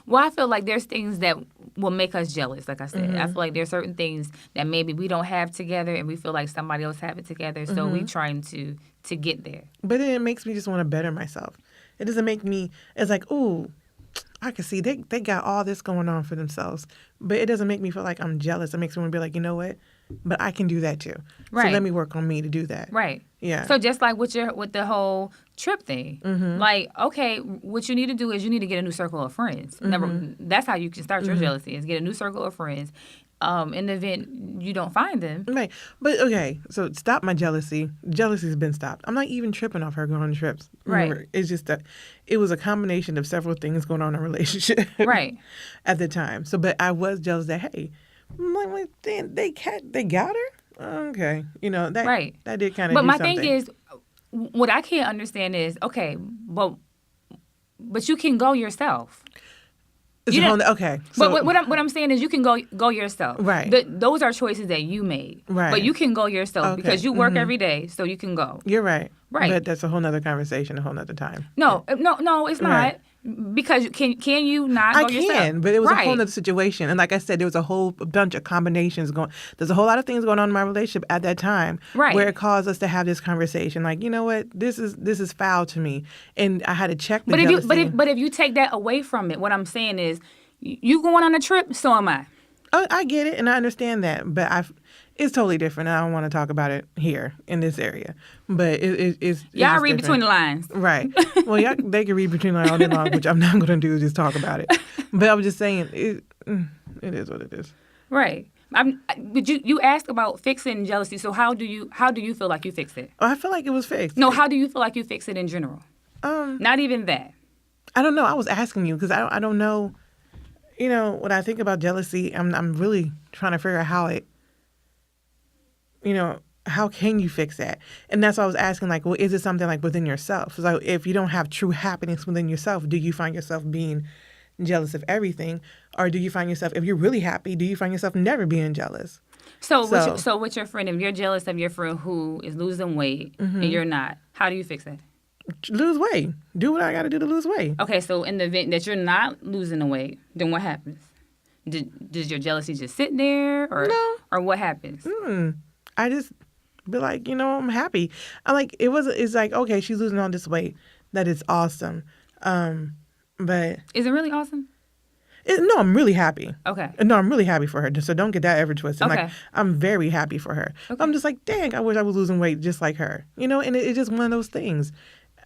Well, I feel like there's things that will make us jealous. Like I said, I feel like there's certain things that maybe we don't have together, and we feel like somebody else have it together. So we trying to get there. But then it makes me just want to better myself. It doesn't make me. It's like, ooh, I can see they got all this going on for themselves. But it doesn't make me feel like I'm jealous. It makes me want to be like, you know what? But I can do that too. Right. So let me work on me to do that. Right. Yeah. So just like with the whole trip thing, okay, what you need to do is you need to get a new circle of friends. That's how you can start your jealousy, is get a new circle of friends. In the event you don't find them. Right. But okay, so stop my jealousy. Jealousy's been stopped. I'm not even tripping off her going on trips. Remember, right. It's just that it was a combination of several things going on in a relationship. Right. At the time. So, but I was jealous that, hey, like they got her? Okay. You know, that right. That did kind of But do my something. thing is, what I can't understand is, okay, but you can go yourself. Okay. So, but what I'm saying is you can go yourself. Right. Those are choices that you made. Right. But you can go yourself because you work every day, so you can go. You're right. Right. But that's a whole nother conversation, a whole nother time. No, it's not. Right. Because can you not I go can, yourself? but it was a Right. whole other situation. And like I said, there was a whole bunch of combinations going. There's a whole lot of things going on in my relationship at that time, Right. where it caused us to have this conversation. Like, you know what, this is foul to me, and I had to check the jealousy. But if you take that away from it, what I'm saying is, you going on a trip, so am I. I get it, and I understand that, but it's totally different. I don't want to talk about it here in this area, but it's Y'all just read different. between the lines. Right. Well, they can read between the lines all day long, which I'm not going to do is just talk about it. But I'm just saying, it is what it is. Right. But you asked about fixing jealousy. So how do you feel like you fixed it? I feel like it was fixed. No, how do you feel like you fix it in general? Not even that. I don't know. I was asking you because I don't know. You know, when I think about jealousy, I'm really trying to figure out how it. You know, how can you fix that? And that's why I was asking, like, well, is it something like within yourself? So if you don't have true happiness within yourself, do you find yourself being jealous of everything, or do you find yourself, if you're really happy, do you find yourself never being jealous? So with your friend, if you're jealous of your friend who is losing weight and you're not, how do you fix it? Lose weight. Do what I got to do to lose weight. Okay, so in the event that you're not losing the weight, then what happens? Does your jealousy just sit there, or No. or what happens? I just be like, you know, I'm happy. It's like, okay, she's losing all this weight. That is awesome. But Is it really awesome? no, I'm really happy. Okay. No, I'm really happy for her. So don't get that ever twisted. Okay. Like, I'm very happy for her. Okay. I'm just like, dang, I wish I was losing weight just like her. You know, and it's just one of those things.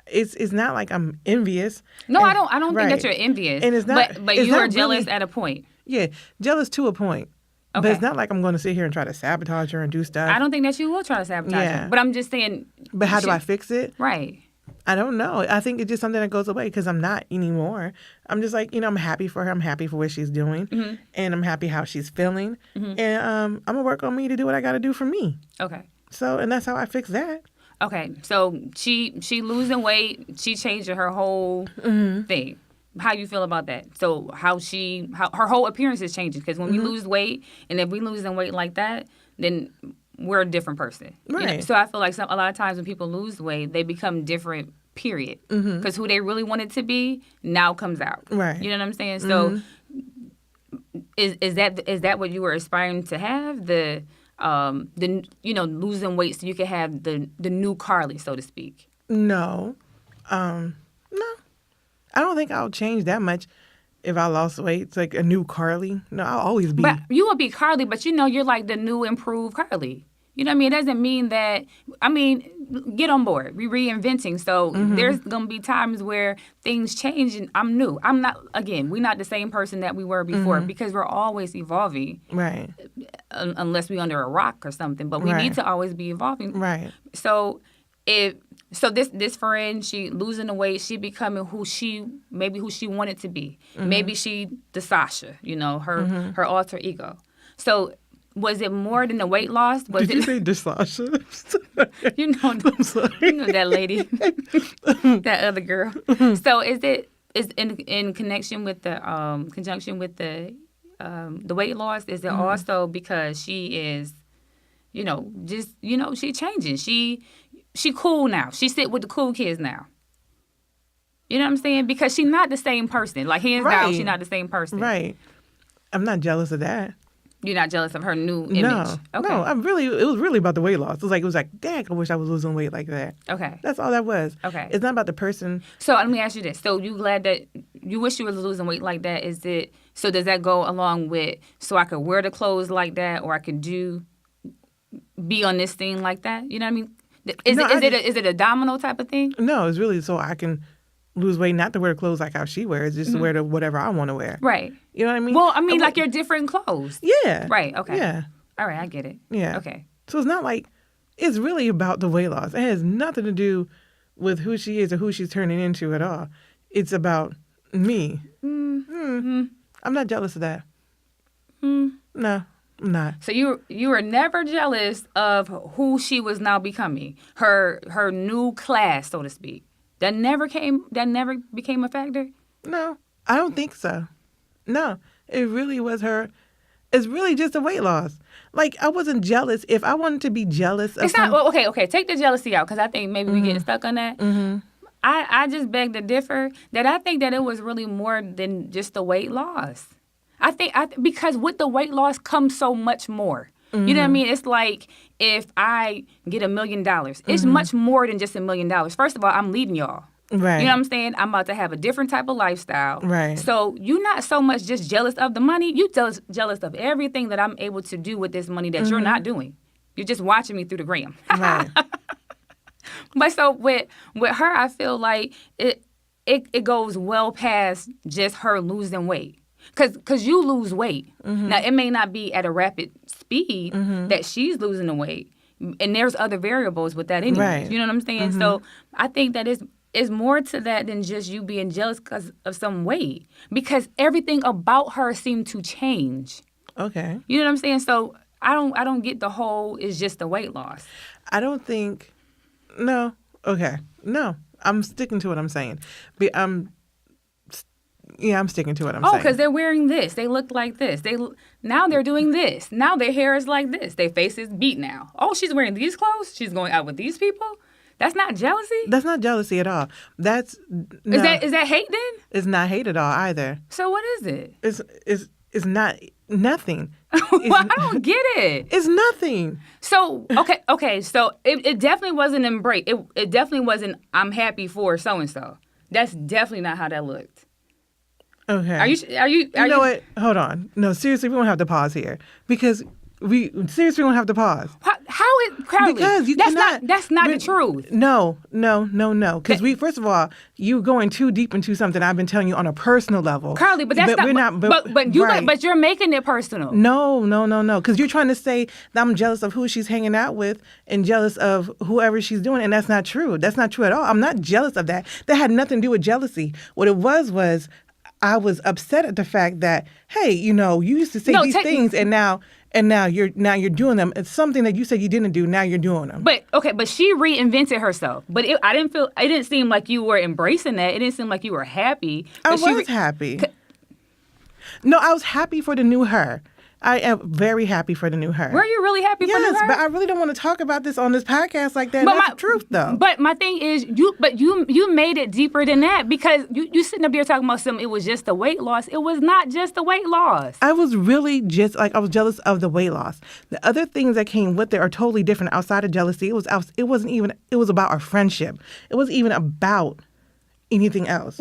It's not like I'm envious. No, And- I don't think that right. you're envious. And it's not. But it's you are not jealous really- at a point. Yeah, jealous to a point. But Okay. it's not like I'm going to sit here and try to sabotage her and do stuff. I don't think that you will try to sabotage Yeah. her. But I'm just saying. But how do she- I fix it? Right. I don't know. I think it's just something that goes away because I'm not anymore. I'm just like, you know, I'm happy for her. I'm happy for what she's doing. Mm-hmm. And I'm happy how she's feeling. And I'm going to work on me to do what I got to do for me. Okay. So, and that's how I fix that. Okay. So she losing weight. She changed her whole thing. How you feel about that? So how her whole appearance is changing, because when we lose weight, and if we losing weight like that, then we're a different person. You know? Right. So I feel like a lot of times when people lose weight, they become different. Period. Because who they really wanted to be now comes out. Right. You know what I'm saying? So is that what you were aspiring to have? The losing weight so you could have the new Carly, so to speak. No. No. I don't think I'll change that much if I lost weight. It's like a new Carly. No, I'll always be. But you will be Carly, but you're like the new improved Carly. You know what I mean? It doesn't mean that, get on board. We're reinventing. So there's going to be times where things change and I'm new. We're not the same person that we were before because we're always evolving. Right. Unless we're under a rock or something. But we Right. need to always be evolving. Right. So this friend, she losing the weight, she becoming who she wanted to be. Maybe she the Sasha, her alter ego. So was it more than the weight loss? Was Did you say dishwasher? you know that lady, that other girl. So is in connection with the conjunction with the weight loss? Is it also because she is, she changing? She cool now. She sit with the cool kids now. You know what I'm saying? Because she's not the same person. Like, hands down, Right. she's not the same person. Right. I'm not jealous of that. You're not jealous of her new image. No. Okay. No, it was really about the weight loss. It was like, dang, I wish I was losing weight like that. Okay. That's all that was. Okay. It's not about the person. So let me ask you this. So you glad that you wish you was losing weight like that? So does that go along with, so I could wear the clothes like that, or I could be on this thing like that? You know what I mean? Is it a domino type of thing? No, it's really so I can lose weight, not to wear clothes like how she wears, just to wear whatever I want to wear. Right. You know what I mean? Well, like your different clothes. Yeah. Right. Okay. Yeah. All right. I get it. Yeah. Okay. So it's not like, it's really about the weight loss. It has nothing to do with who she is or who she's turning into at all. It's about me. I'm not jealous of that. No, I'm not. So you were never jealous of who she was now becoming, her new class, so to speak. That never became a factor? No, I don't think so. No, it really was her. It's really just a weight loss. Like, I wasn't jealous. If I wanted to be jealous of It's not, well, okay, take the jealousy out, because I think maybe we're getting stuck on that. I just beg to differ that I think that it was really more than just the weight loss. I think because with the weight loss comes so much more. You know what I mean? It's like if I get $1 million, it's much more than just $1 million. First of all, I'm leaving y'all. Right. You know what I'm saying? I'm about to have a different type of lifestyle. Right. So you're not so much just jealous of the money. You're jealous of everything that I'm able to do with this money that you're not doing. You're just watching me through the gram. Right. But so with her, I feel like it goes well past just her losing weight. Because you lose weight. Now, it may not be at a rapid speed that she's losing the weight. And there's other variables with that anyway. Right. You know what I'm saying? So I think that it's more to that than just you being jealous because of some weight. Because everything about her seemed to change. Okay. You know what I'm saying? So I don't get the whole it's just the weight loss. I don't think. No. Okay. No. I'm sticking to what I'm saying. I'm sticking to what I'm saying. Oh, because they're wearing this. They look like this. Now they're doing this. Now their hair is like this. Their face is beat now. Oh, she's wearing these clothes? She's going out with these people? That's not jealousy? That's not jealousy at all. Is that hate then? It's not hate at all either. So what is it? It's not nothing. Well, I don't get it. It's nothing. So okay. So it definitely wasn't embrace. It definitely wasn't. I'm happy for so and so. That's definitely not how that looked. Okay. Are you? You know what? Hold on. No, seriously, we won't have to pause here because we won't have to pause. How is Crowley? Because you that's cannot. That's not the truth. No. Because first of all, you going too deep into something I've been telling you on a personal level. Carly, but that's we're not. But you're making it personal. No. Because you're trying to say that I'm jealous of who she's hanging out with and jealous of whoever she's doing, and that's not true. That's not true at all. I'm not jealous of that. That had nothing to do with jealousy. What it was I was upset at the fact that, hey, you used to say these things, and now you're doing them. It's something that you said you didn't do. Now you're doing them. But she reinvented herself. But it didn't seem like you were embracing that. It didn't seem like you were happy. I was happy. No, I was happy for the new her. I am very happy for the new her. Were you really happy for the new her? Yes, but I really don't want to talk about this on this podcast like that. That's the truth, though. But my thing is, you made it deeper than that because you sitting up here talking about something. It was just the weight loss. It was not just the weight loss. I was really just I was jealous of the weight loss. The other things that came with it are totally different outside of jealousy. It was about our friendship. It wasn't even about anything else.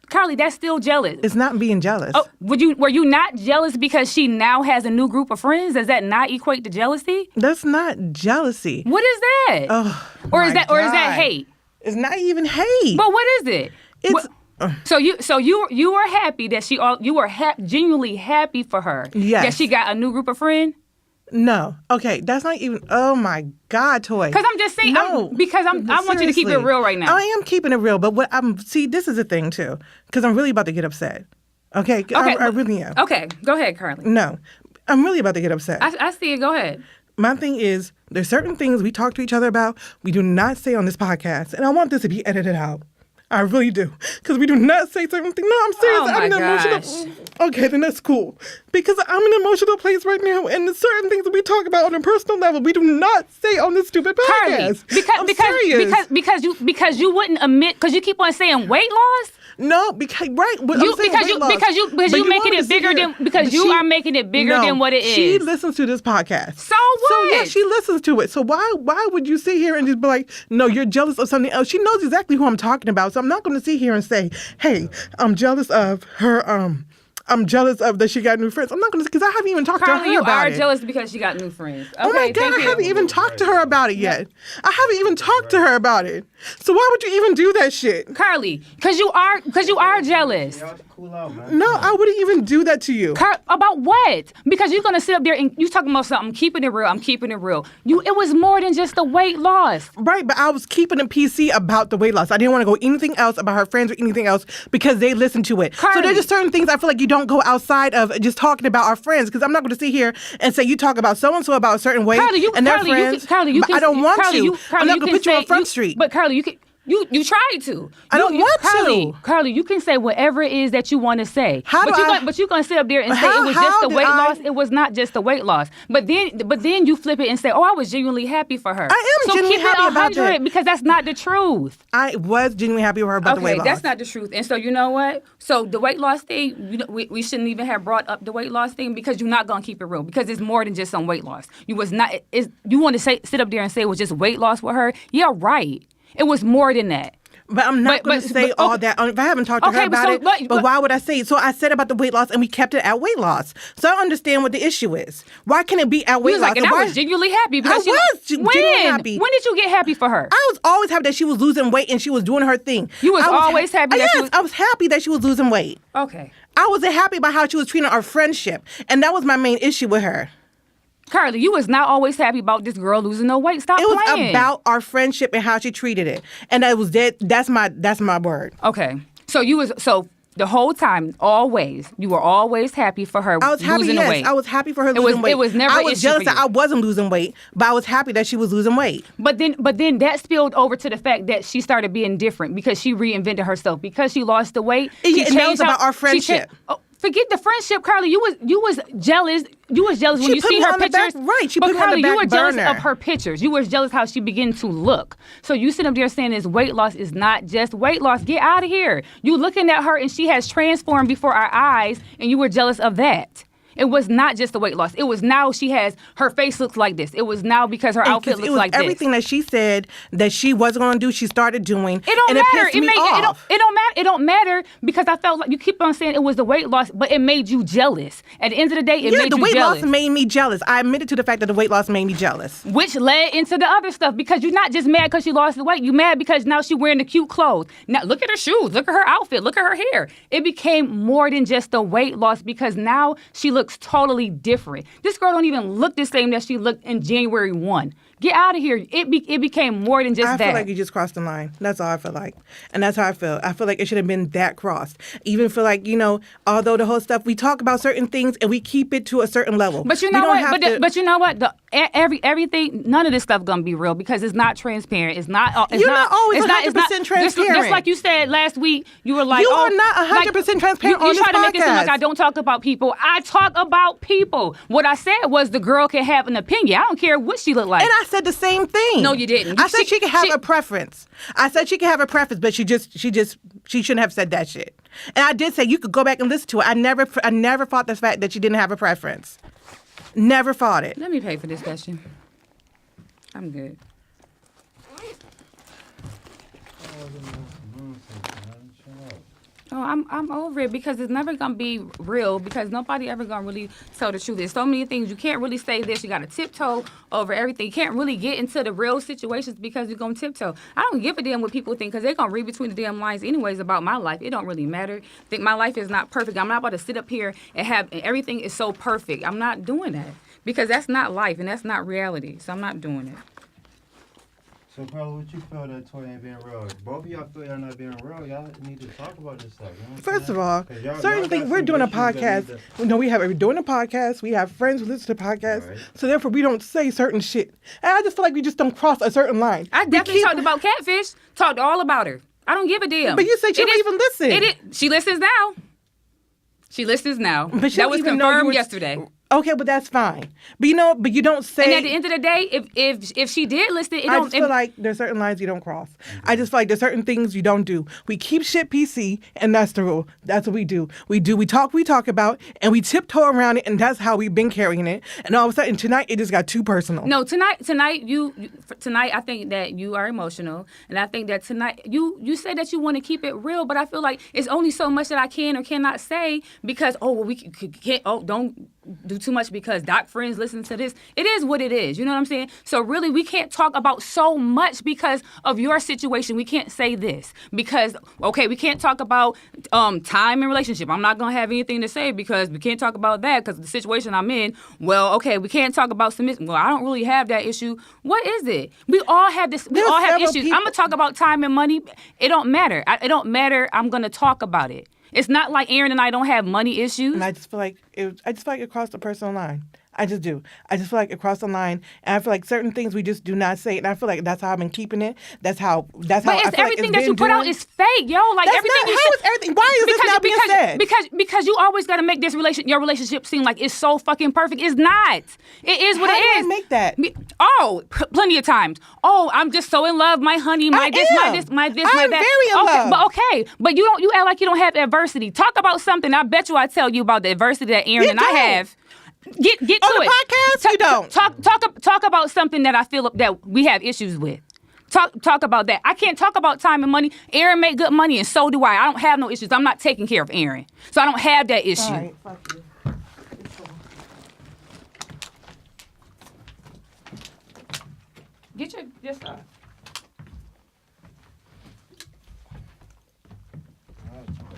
Carly, that's still jealous. It's not being jealous. Oh, were you not jealous because she now has a new group of friends? Does that not equate to jealousy? That's not jealousy. What is that? Oh, or is that hate? It's not even hate. But what is it? It's So you were happy that you were genuinely happy for her. Yes. That she got a new group of friends? No. Okay, that's not even. Oh my God, Toy. Because I'm just saying. No. I want you to keep it real right now. I am keeping it real, but this is the thing too, because I'm really about to get upset. Okay. I really am. Okay, go ahead, Carly. No, I'm really about to get upset. I see it. Go ahead. My thing is, there's certain things we talk to each other about we do not say on this podcast, and I want this to be edited out. I really do. Because we do not say certain things. No, I'm serious. Oh I'm my emotional. Okay, then that's cool. Because I'm in an emotional place right now, and there's certain things that we talk about on a personal level we do not say on this stupid podcast. Carly, because you wouldn't admit, because you keep on saying weight loss. No, because you making it bigger are making it bigger than what it is. She listens to this podcast. So what? So yeah, she listens to it. So why would you sit here and just be like, no, you're jealous of something else? She knows exactly who I'm talking about. So I'm not going to sit here and say, hey, I'm jealous of her. I'm jealous of that she got new friends. I'm not going to, because I haven't even talked to her about it. You are jealous because she got new friends. Okay, oh my God, I haven't even talked to her about it yet. I haven't even talked to her about it. So why would you even do that shit? Carly, because you are jealous. No, I wouldn't even do that to you. About what? Because you're going to sit up there and you talking about something. I'm keeping it real. It was more than just the weight loss. Right, but I was keeping it PC about the weight loss. I didn't want to go anything else about her friends or anything else because they listen to it. Carly. So there's just certain things I feel like you don't go outside of just talking about our friends, because I'm not going to sit here and say you talk about so-and-so about a certain weight and their friends. Carly, you can, I don't want Carly, to. I'm not going to put you on Front Street. But Carly, you can. You tried to. I don't want to. Carly, you can say whatever it is that you want to say. How do I- But you're going to sit up there and say How- it was how just the did weight I- loss. It was not just the weight loss. But then you flip it and say, oh, I was genuinely happy for her. I am so genuinely keep happy it about 100 that. because that's not the truth. I was genuinely happy with her about the weight loss. Okay, that's not the truth. And so you know what? So the weight loss thing, we shouldn't even have brought up the weight loss thing because you're not going to keep it real because it's more than just some weight loss. You want to sit up there and say it was just weight loss with her? Yeah, right. It was more than that. But I'm not going to say all that. If I haven't talked to her about it, but why would I say it? So I said about the weight loss, and we kept it at weight loss. So I don't understand what the issue is. Why can't it be at weight loss? And I was genuinely happy. Because I was genuinely happy. When did you get happy for her? I was always happy that she was losing weight and she was doing her thing. You was always happy that she was... I was happy that she was losing weight. Okay. I wasn't happy about how she was treating our friendship. And that was my main issue with her. Carly, you was not always happy about this girl losing no weight. Stop playing. It was about our friendship and how she treated it. And that was that. That's my word. Okay. So the whole time, you were always happy for her I was happy, losing weight. I was happy for her losing weight. It was never I an was issue jealous for that you. I wasn't losing weight, but I was happy that she was losing weight. But then that spilled over to the fact that she started being different because she reinvented herself. Because she lost the weight. And that was about our friendship. Forget the friendship, Carly. You was jealous. You was jealous when you see her pictures. Right. She but put me Carly, on the back you were jealous burner. of her pictures. You were jealous how she began to look. So you sit up there saying this weight loss is not just weight loss. Get out of here. You looking at her and she has transformed before our eyes, and you were jealous of that. It was not just the weight loss. It was now her face looks like this. It was now because her outfit looks like this. Everything that she said that she wasn't going to do, she started doing. It don't matter. It pissed me off. It don't matter. It don't matter because I felt like you keep on saying it was the weight loss, but it made you jealous. At the end of the day, it made you jealous. Yeah, the weight loss made me jealous. I admitted to the fact that the weight loss made me jealous. Which led into the other stuff because you're not just mad because she lost the weight. You're mad because now she's wearing the cute clothes. Now look at her shoes. Look at her outfit. Look at her hair. It became more than just the weight loss because now she looks totally different. This girl don't even look the same that she looked in January 1. Get out of here. It became more than just that. I feel like you just crossed the line. That's all I feel like. And that's how I feel. I feel like it should have been that crossed. Even feel like, although the whole stuff, we talk about certain things and we keep it to a certain level. But you know what? But you know what? Everything, none of this stuff gonna be real because it's not transparent. It's not. You're not always 100% transparent. Just like you said last week, you were like, you are not 100% transparent on this podcast. You try to make it seem like I don't talk about people. I talk about people. What I said was the girl can have an opinion. I don't care what she look like. And I said the same thing. No, you didn't. I said she could have a preference. I said she could have a preference, but she shouldn't have said that shit. And I did say you could go back and listen to it. I never fought the fact that she didn't have a preference. Never fought it. Let me pay for this question. I'm good. Oh, I'm over it because it's never gonna be real because nobody ever gonna really tell the truth. There's so many things you can't really say this. You gotta tiptoe over everything. You can't really get into the real situations because you're gonna tiptoe. I don't give a damn what people think because they're gonna read between the damn lines anyways about my life. It don't really matter. Think my life is not perfect. I'm not about to sit up here and everything is so perfect. I'm not doing that because that's not life and that's not reality. So I'm not doing it. So, Carla, what you feel that Toy ain't being real? Both of y'all feel y'all not being real. Y'all need to talk about this stuff. You know what First I'm of all, y'all certain got things, we're some doing a issues that podcast. need No, we're doing a podcast. We have friends who listen to podcasts. Right. So therefore, we don't say certain shit. And I just feel like we just don't cross a certain line. I definitely talked about Catfish. Talked all about her. I don't give a damn. But you said you don't even listen. She listens now. She listens now. But that was confirmed yesterday. Okay, but that's fine. But you don't say. And at the end of the day, if she did listen, I just feel like there's certain lines you don't cross. I just feel like there's certain things you don't do. We keep shit PC, and that's the rule. That's what we do. We talk about, and we tiptoe around it, and that's how we've been carrying it. And all of a sudden, tonight, it just got too personal. No, tonight, I think that you are emotional, and I think that tonight, you say that you want to keep it real, but I feel like it's only so much that I can or cannot say because, we can't, don't do too much because doc friends listen to this. It is what it is. You know what I'm saying? So really, we can't talk about so much because of your situation. We can't say this because, we can't talk about time and relationship. I'm not going to have anything to say because we can't talk about that because of the situation I'm in. Well, we can't talk about submission. Well, I don't really have that issue. What is it? We all have this. We all have issues. I'm going to talk about time and money. It don't matter. It don't matter. I'm going to talk about it. It's not like Aaron and I don't have money issues. And I just feel like I just feel like it crossed the personal line. I just do. I just feel like it crossed the line, and I feel like certain things we just do not say, and I feel like that's how I've been keeping it. That's how. But I feel like everything that you been put out doing. is fake, yo. Like That's everything not, you how say. is everything? Why is this not being said? Because you always got to make this your relationship seem like it's so fucking perfect. It's not. It is what How it do is. I make that? Plenty of times. Oh, I'm just so in love, my honey, my I this, am. my this, my this, my I'm that. very in love. But but you act like you don't have adversity. Talk about something. I bet you I tell you about the adversity that Aaron You and I don't. have. Get to On the it. podcast, you don't. Talk about something that I feel that we have issues with. Talk about that. I can't talk about time and money. Aaron make good money, and so do I. I don't have no issues. I'm not taking care of Aaron, so I don't have that issue. All right, fuck you. Get your stuff.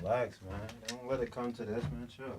Relax, man. Don't let it come to this, man. Chill.